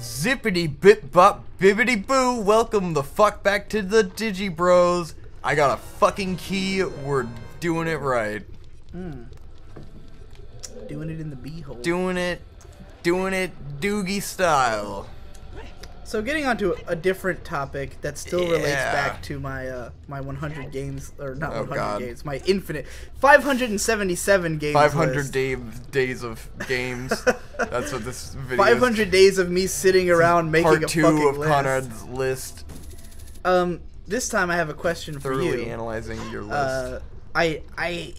Zippity bip bop bibbity boo, welcome the fuck back to the Digibros. I got a fucking key, we're doing it right. Doing it in the beehole. Doing it doogie style. So getting onto a different topic that still relates back to my my 100 games, or not 100 games, my infinite 577 games 500 days of games. That's what this video 500 days of me sitting around making Part a 2 fucking of list. Conrad's list. This time I have a question for you. Thoroughly analyzing your list. I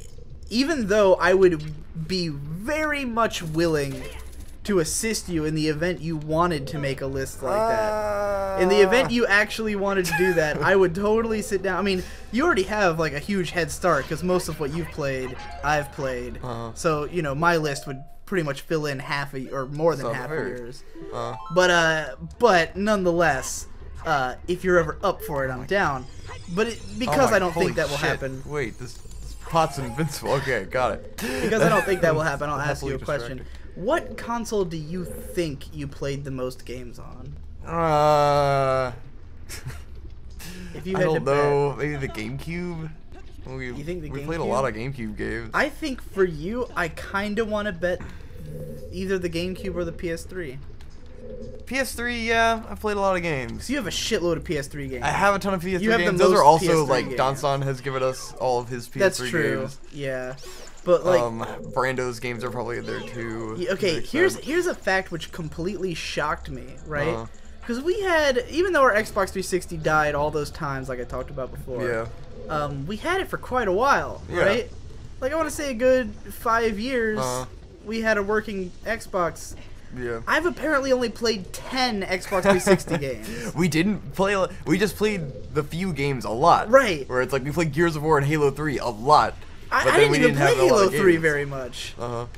even though I would be very much willing to assist you in the event you wanted to make a list like that. In the event you actually wanted to do that, I would totally sit down. I mean, you already have like a huge head start because most of what you've played, I've played. So, you know, my list would pretty much fill in half or more than half of yours. But nonetheless, if you're ever up for it, I'm down. But because I don't think that will happen. Wait, this pot's invincible. Okay, got it. Because I don't think that will happen, I'll ask you a question. What console do you think you played the most games on? If you I had don't to know. bet. Maybe the GameCube. You think the we GameCube? played a lot of GameCube games. I think for you, I kind of want to bet either the GameCube or the PS3. PS3, yeah, I played a lot of games. So you have a shitload of PS3 games. I have a ton of PS3 You have the games. Those most are also PS3 like games. Donson has given us all of his PS3 That's true. games. Yeah, but like, Brando's games are probably in there too. okay, here's a fact which completely shocked me, right? Because we had, even though our Xbox 360 died all those times, like I talked about before. Yeah. We had it for quite a while, right? Like I want to say a good 5 years. We had a working Xbox. Yeah. I've apparently only played 10 Xbox 360 games. We didn't play. We just played the few games a lot. Right. Where it's like we played Gears of War and Halo 3 a lot. I didn't even play Halo 3 very much.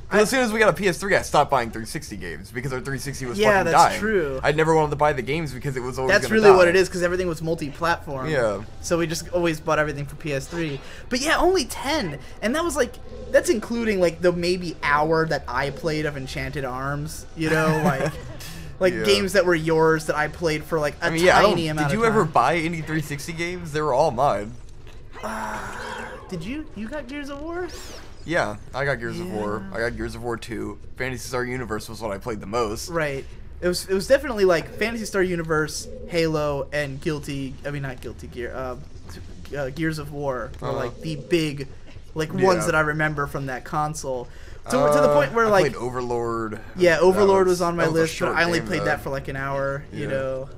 As soon as we got a PS3, I stopped buying 360 games because our 360 was fucking that's dying. true. I never wanted to buy the games because it was always That's gonna really die. what it is, because everything was multi-platform. Yeah. So we just always bought everything for PS3. But yeah, only 10. And that was like, that's including like the maybe hour that I played of Enchanted Arms. You know, like games that were yours that I played for like a tiny amount of time. Did you ever buy any 360 games? They were all mine. Did you? You got Gears of War? Yeah, I got Gears of War. I got Gears of War 2. Phantasy Star Universe was what I played the most. Right. It was definitely like Phantasy Star Universe, Halo, and Gears of War were like the big ones that I remember from that console. To the point where I played Overlord. Yeah, Overlord was on my list, but I only game, played though. that for like an hour. You know,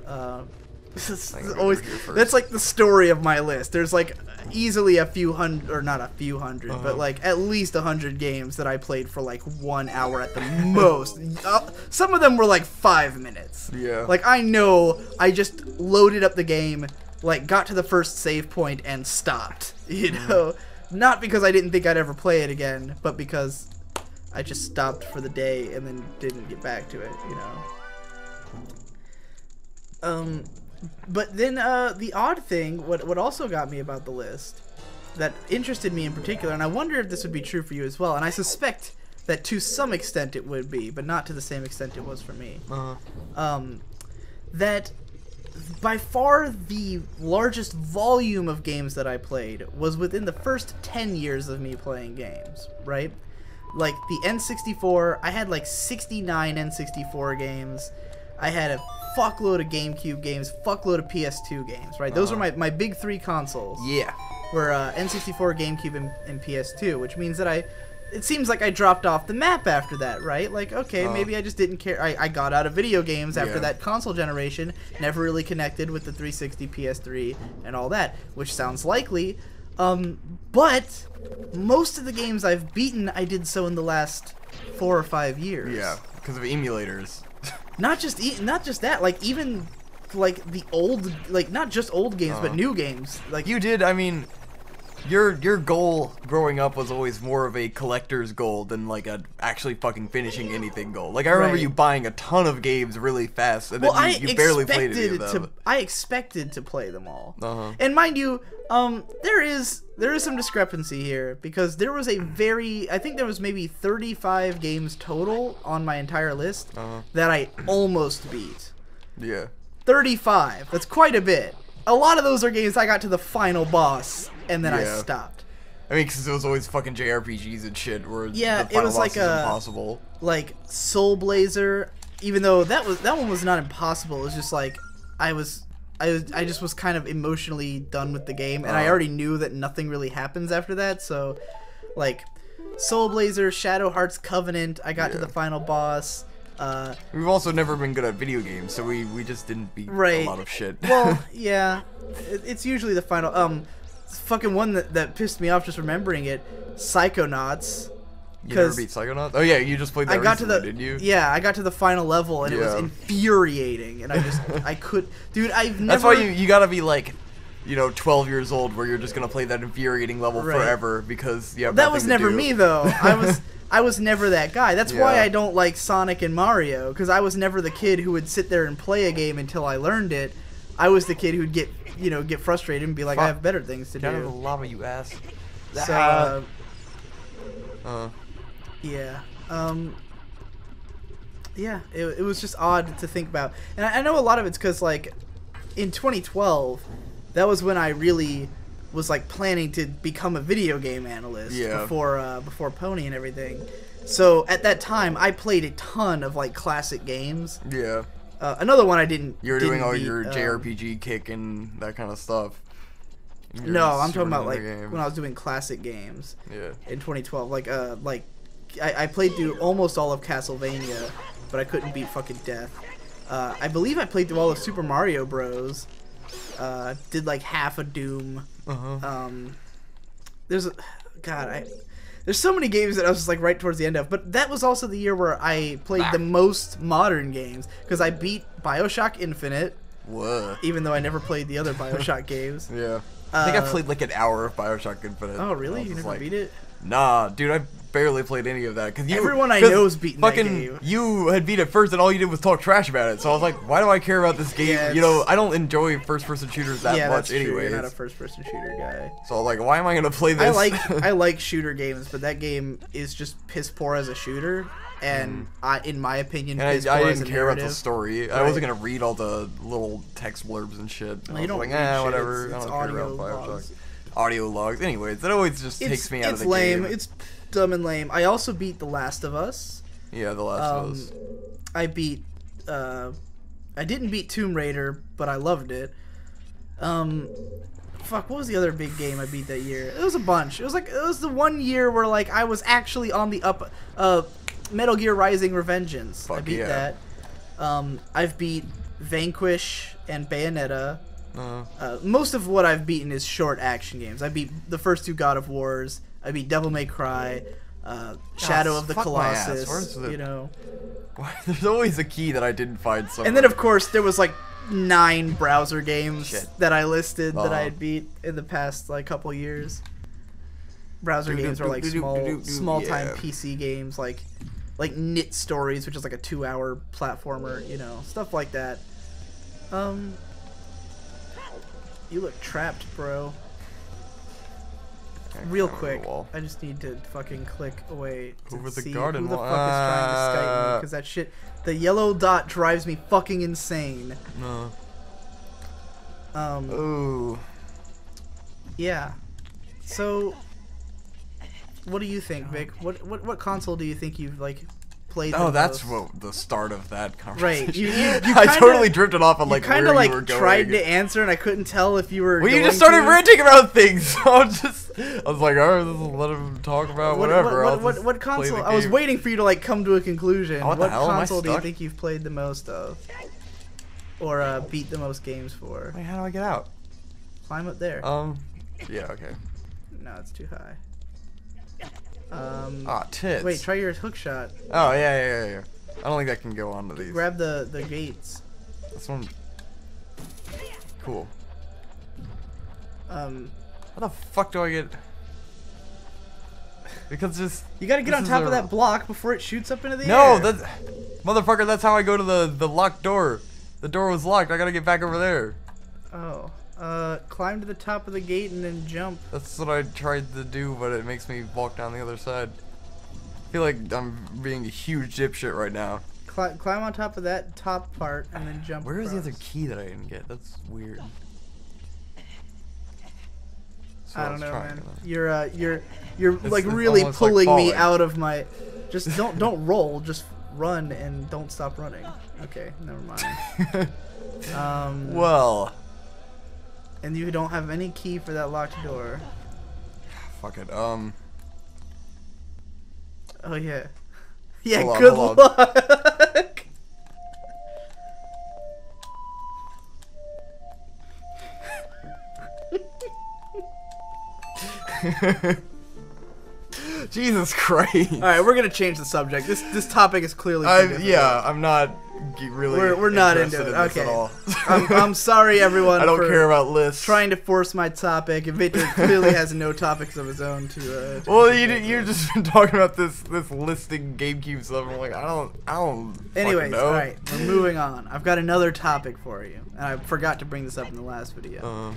always that's like the story of my list. There's like easily a few hundred, or not a few hundred, but like at least 100 games that I played for like 1 hour at the most. Some of them were like 5 minutes. Yeah. Like I know I just loaded up the game, like got to the first save point and stopped. You know, not because I didn't think I'd ever play it again, but because I just stopped for the day and then didn't get back to it, you know. But then the odd thing, what also got me about the list, that interested me in particular, and I wonder if this would be true for you as well, and I suspect that to some extent it would be, but not to the same extent it was for me. That by far the largest volume of games that I played was within the first 10 years of me playing games, right? Like the N64, I had like 69 N64 games. I had a fuckload of GameCube games, fuckload of PS2 games, right? Those are my big 3 consoles. Yeah. Were N64, GameCube, and PS2, which means that it seems like I dropped off the map after that, right? Like, okay, maybe I just didn't care. I got out of video games after that console generation, never really connected with the 360, PS3, and all that, which sounds likely. But most of the games I've beaten, I did so in the last 4 or 5 years. Yeah, because of emulators. Not just that, like even like the old, like not just old games, but new games. Like you did, I mean, your goal growing up was always more of a collector's goal than like a actually fucking finishing anything goal. Like I remember you buying a ton of games really fast, and then you barely played any of them. I expected to play them all, and mind you, there is some discrepancy here because there was I think there was maybe 35 games total on my entire list that I almost beat. Yeah. 35. That's quite a bit. A lot of those are games I got to the final boss and then I stopped. I mean, because it was always fucking JRPGs and shit where the it final was boss like is impossible. Like Soul Blazer, even though that one was not impossible. It was just like I just was kind of emotionally done with the game, and I already knew that nothing really happens after that. So, like Soul Blazer, Shadow Hearts Covenant, I got to the final boss. We've also never been good at video games, so we just didn't beat a lot of shit. Well, yeah, it's usually the final. Fucking one that pissed me off just remembering it, Psychonauts. You never beat Psychonauts? Oh yeah, you just played that recently, didn't you? Yeah, I got to the final level and it was infuriating, and I could, dude, I've never. That's why you gotta be like, 12 years old, where you're just gonna play that infuriating level forever because you have that was never me though. I was never that guy. That's why I don't like Sonic and Mario, because I was never the kid who would sit there and play a game until I learned it. I was the kid who'd get frustrated and be like, I have better things to do. Get out of the lava, you ass. So, yeah. Yeah, it was just odd to think about. And I know a lot of it's because, like, in 2012, that was when I really was, like, planning to become a video game analyst before Pony and everything. So, at that time, I played a ton of, like, classic games. Yeah. Another one I didn't. You were doing all your JRPG kick and that kind of stuff. No, I'm talking about like when I was doing classic games. Yeah. In 2012, I played through almost all of Castlevania, but I couldn't beat fucking Death. I believe I played through all of Super Mario Bros. Did like half of Doom. There's so many games that I was just like right towards the end of, but that was also the year where I played the most modern games, because I beat BioShock Infinite. Whoa. Even though I never played the other BioShock games. Yeah. I think I played like an hour of BioShock Infinite. Oh, really? You never beat it? Nah, dude, I barely played any of that. Everyone I know is beating that game. You had beat it first, and all you did was talk trash about it. So I was like, why do I care about this game? I don't enjoy first-person shooters that much anyway. You're not a first-person shooter guy. So I was like, why am I gonna play this? I like shooter games, but that game is just piss poor as a shooter. And in my opinion, I didn't care about the story. Right. I wasn't gonna read all the little text blurbs and shit. Well, you don't like, whatever. It's I don't care about BioShock. Audio logs. Anyways, that always just takes me out of the game. It's lame. It's dumb and lame. I also beat The Last of Us. Yeah, The Last of Us. I beat. I didn't beat Tomb Raider, but I loved it. Fuck, what was the other big game I beat that year? It was a bunch. It was the one year where like I was actually on the up. Metal Gear Rising: Revengeance. I beat that. I've beat Vanquish and Bayonetta. Most of what I've beaten is short action games. I beat the first two God of Wars. I beat Devil May Cry, Shadow of the Colossus. There's always a key that I didn't find somewhere. And then of course there was like 9 browser games that I listed that I had beat in the past like couple years. Browser games are like small time PC games like Knit Stories, which is like a 2-hour platformer, stuff like that. You look trapped, bro. Real quick, I just need to fucking click away to see who the fuck is trying to Skype me, because that shit, the yellow dot drives me fucking insane. Ooh. Yeah. So, what do you think, Vic? What console do you think you've like played? Oh, that's the start of that conversation. Right. You I totally drifted off on like where you were going. Tried to answer, and I couldn't tell if you were. Well, you just started ranting about things. So I was like, all right, let him talk about whatever. What console? I was waiting for you to like come to a conclusion. What console do you think you've played the most of, or beat the most games for? Wait, how do I get out? Climb up there. Yeah. Okay. No, it's too high. Tits. Wait, try your hook shot. Oh, yeah. I don't think that can go onto these. Grab the gates. This one. Cool. How the fuck do I get... Because just... You gotta get on top of that block before it shoots up into the air. No, that's... Motherfucker, that's how I go to the locked door. The door was locked. I gotta get back over there. Oh. Climb to the top of the gate and then jump. That's what I tried to do, but it makes me walk down the other side. I feel like I'm being a huge dipshit right now. Climb on top of that top part and then jump. Where is the across. other key that I didn't get? That's weird. I don't know, man. You're like really almost pulling like me falling. out of my. Just don't roll. Just run and don't stop running. Okay, never mind. Well. And you don't have any key for that locked door. Fuck it. Oh yeah. Yeah. Hold on, Good hold luck. Jesus Christ. All right, we're gonna change the subject. This topic is clearly. too difficult. Yeah, I'm not really. We're not into interested it. in this Okay. at all. I'm sorry, everyone. I don't for care about lists. trying to force my topic. Victor clearly has no topics of his own to Well, you're just been talking about this listing GameCube stuff. I'm like, I don't. Anyways, fucking know. all right, we're moving on. I've got another topic for you, and I forgot to bring this up in the last video.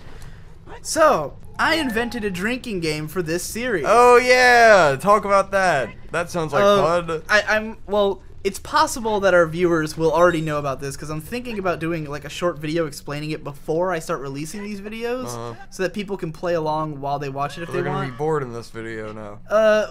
So, I invented a drinking game for this series. Oh yeah, talk about that. That sounds like fun. Well, it's possible that our viewers will already know about this because I'm thinking about doing like a short video explaining it before I start releasing these videos, so that people can play along while they watch it if they They're want. gonna be bored in this video now.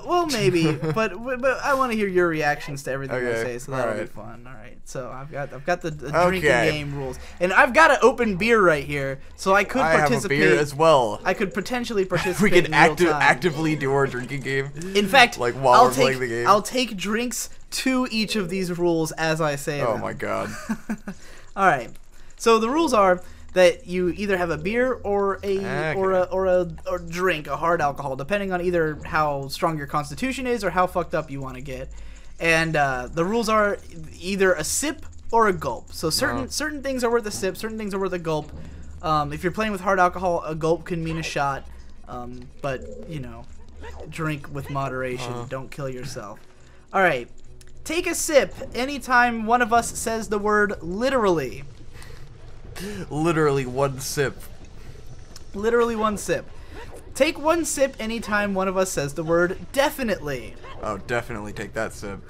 Well, maybe, but I want to hear your reactions to everything I Okay, say, so that'll be alright. fun. All right, so I've got the drinking Okay. game rules, and I've got an open beer right here, so I could I participate. have a beer as well. I could potentially participate. We can in real time. actively do our drinking game. In fact, like while I'll we're take playing the game. I'll take drinks to each of these rules as I say them. Oh my god. All right. So the rules are that you either have a beer or a drink, a hard alcohol, depending on either how strong your constitution is or how fucked up you want to get. And the rules are either a sip or a gulp. So certain things are worth a sip, certain things are worth a gulp. If you're playing with hard alcohol, a gulp can mean a shot. But you know, drink with moderation. Don't kill yourself. All right. Take a sip anytime one of us says the word literally. Literally one sip. Literally one sip. Take one sip anytime one of us says the word definitely. Oh, definitely take that sip.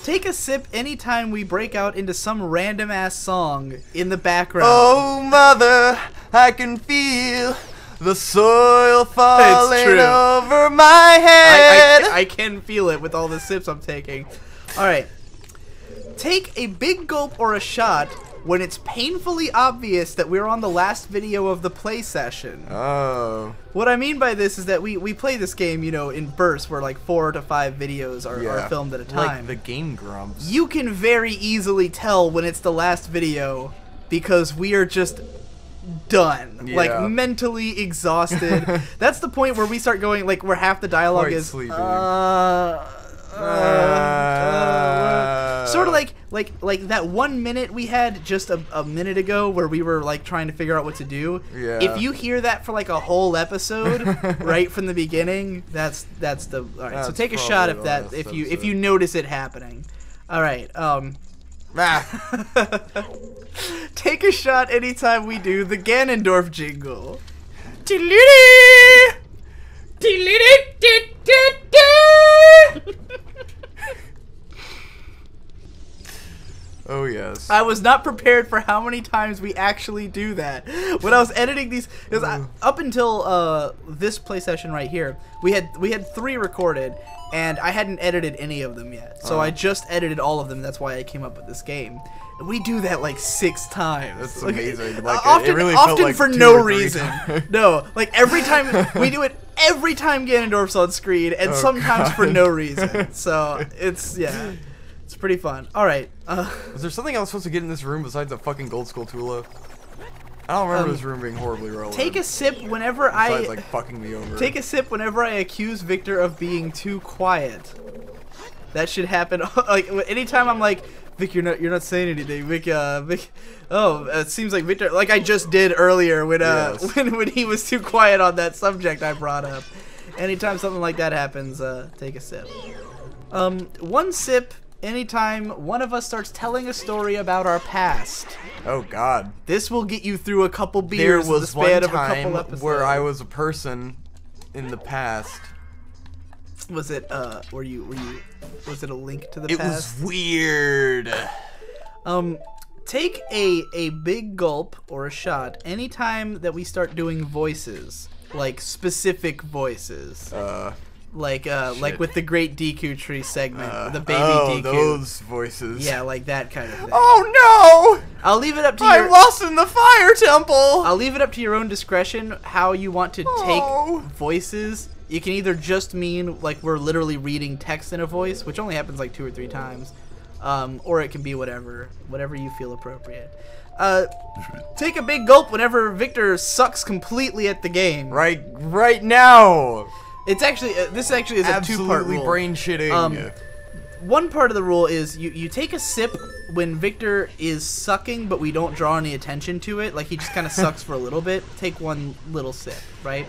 Take a sip anytime we break out into some random ass song in the background. Oh, mother, I can feel the soil falling true. over my head. I can feel it with all the sips I'm taking. All right. Take a big gulp or a shot when it's painfully obvious that we're on the last video of the play session. Oh. What I mean by this is that we play this game, you know, in bursts where like 4 to 5 videos are filmed at a time. Like the Game Grumps. You can very easily tell when it's the last video because we are just done. Yeah. Like mentally exhausted. That's the point where we start going like where half the dialogue Quite is sleepy. sort of like that 1 minute we had just a minute ago where we were like trying to figure out what to do. Yeah. If you hear that for like a whole episode right from the beginning, that's the all right. That's so take a shot probably if the that last if you notice it happening. All right. Take a shot anytime we do the Ganondorf jingle. Oh yes. I was not prepared for how many times we actually do that. When I was editing these, because up until this play session right here, we had 3 recorded, and I hadn't edited any of them yet. So I just edited all of them. That's why I came up with this game. And we do that like 6 times. That's Like, amazing. Like, often, it really felt often like for 2 no or 3 reason. times. No, like every time we do it. Every time Ganondorf's on screen, and sometimes for no reason. So it's it's pretty fun. All right. Was there something I was supposed to get in this room besides a fucking Gold Skull Tula? I don't remember this room being horribly relevant. Take a sip whenever besides, like, fucking me over. Take a sip whenever I accuse Victor of being too quiet. That should happen. Like anytime I'm like, Vic, you're not saying anything. Vic. Oh, it seems like Victor. Like I just did earlier when when he was too quiet on that subject I brought up. Anytime something like that happens, take a sip. 1 sip anytime one of us starts telling a story about our past. Oh God. This will get you through a couple beers in the span of a couple episodes. Where I was a person in the past. Was it was it a link to the It past? was weird. Take a big gulp or a shot anytime that we start doing voices, like specific voices. Like with the Great Deku Tree segment, the baby Deku. Those voices. Yeah, like that kind of thing. Oh no! I'll leave it up to I'm lost in the fire temple. I'll leave it up to your own discretion how you want to take voices. You can either just mean like we're literally reading text in a voice, which only happens like 2 or 3 times, or it can be whatever you feel appropriate. Take a big gulp whenever Victor sucks completely at the game. Right now. It's actually this actually is a 2-part rule. Brain shitting. One part of the rule is you take a sip when Victor is sucking, but we don't draw any attention to it. Like he just kind of sucks for a little bit. Take one little sip, right?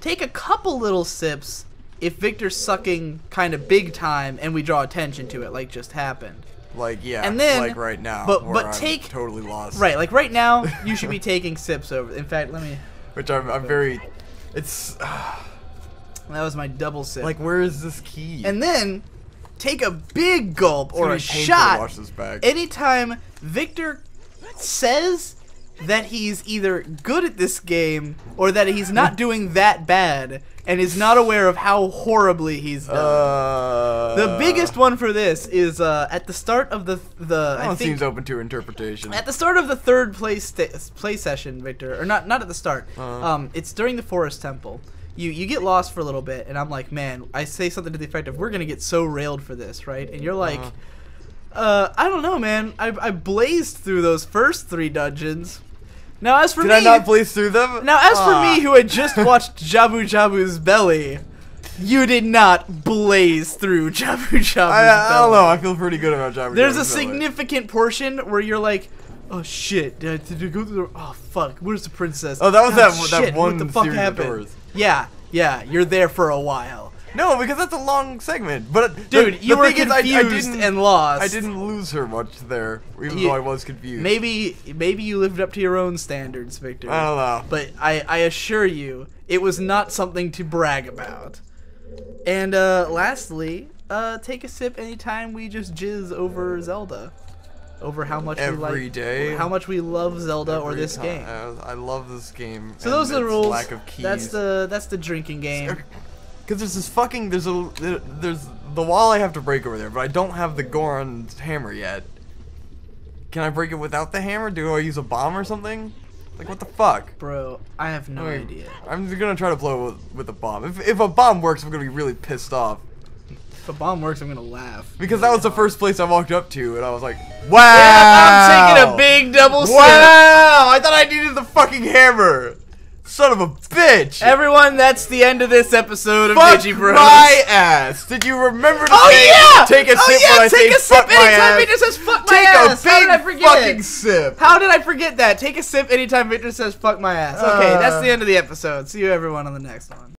Take a couple little sips if Victor's sucking kind of big time and we draw attention to it, like just happened. Like and then, like right now. But I'm take totally lost. Right, like right now you should be taking sips over. In fact, let me. Which I'm very. It's. That was my double sip. Like, where is this key? And then take a big gulp or a shot wash this back. anytime Victor says that he's either good at this game or that he's not doing that bad and is not aware of how horribly he's done. The biggest one for this is at the start of the I think seems open to interpretation. At the start of the third play session, Victor, or not at the start. It's during the Forest Temple. You get lost for a little bit, and I'm like, man, I say something to the effect of, we're gonna get so railed for this, right? And you're like, I don't know, man. I blazed through those first 3 dungeons. Now, as for me, did I not blaze through them? Now, as for me, who had just watched Jabu Jabu's belly, you did not blaze through Jabu Jabu's belly. I don't know. I feel pretty good about Jabu Jabu's There's belly. a significant portion where you're like, oh shit, did I go through the? Oh fuck, where's the princess? Oh, that was that one what the fuck series happened? of doors. Yeah, you're there for a while. No, because that's a long segment. But dude, you were confused I didn't, and lost. I didn't lose her much there, even though I was confused. Maybe you lived up to your own standards, Victor. I don't know. But I assure you, it was not something to brag about. And lastly, take a sip anytime we just jizz over Zelda. Over how much how much we love Zelda or this game. I love this game. So those are the rules. Lack of keys. That's the drinking game. Because there's this fucking there's the wall I have to break over there, but I don't have the Goron's hammer yet. Can I break it without the hammer? Do I use a bomb or something? Like, what the fuck? Bro, I have no idea. I'm gonna try to blow with a bomb. If a bomb works, I'm gonna be really pissed off. If a bomb works, I'm gonna laugh. Because that was the first place I walked up to, and I was like, wow! Yeah, I'm taking a big double sip. Wow! I thought I needed the fucking hammer! Son of a bitch! Everyone, that's the end of this episode of Fuck Digibro. my ass! Did you remember to take a sip when I say fuck my ass? Victor says fuck my ass. Take a big fucking sip. How did I forget that? Take a sip anytime Victor says fuck my ass. Okay, that's the end of the episode. See you everyone on the next one.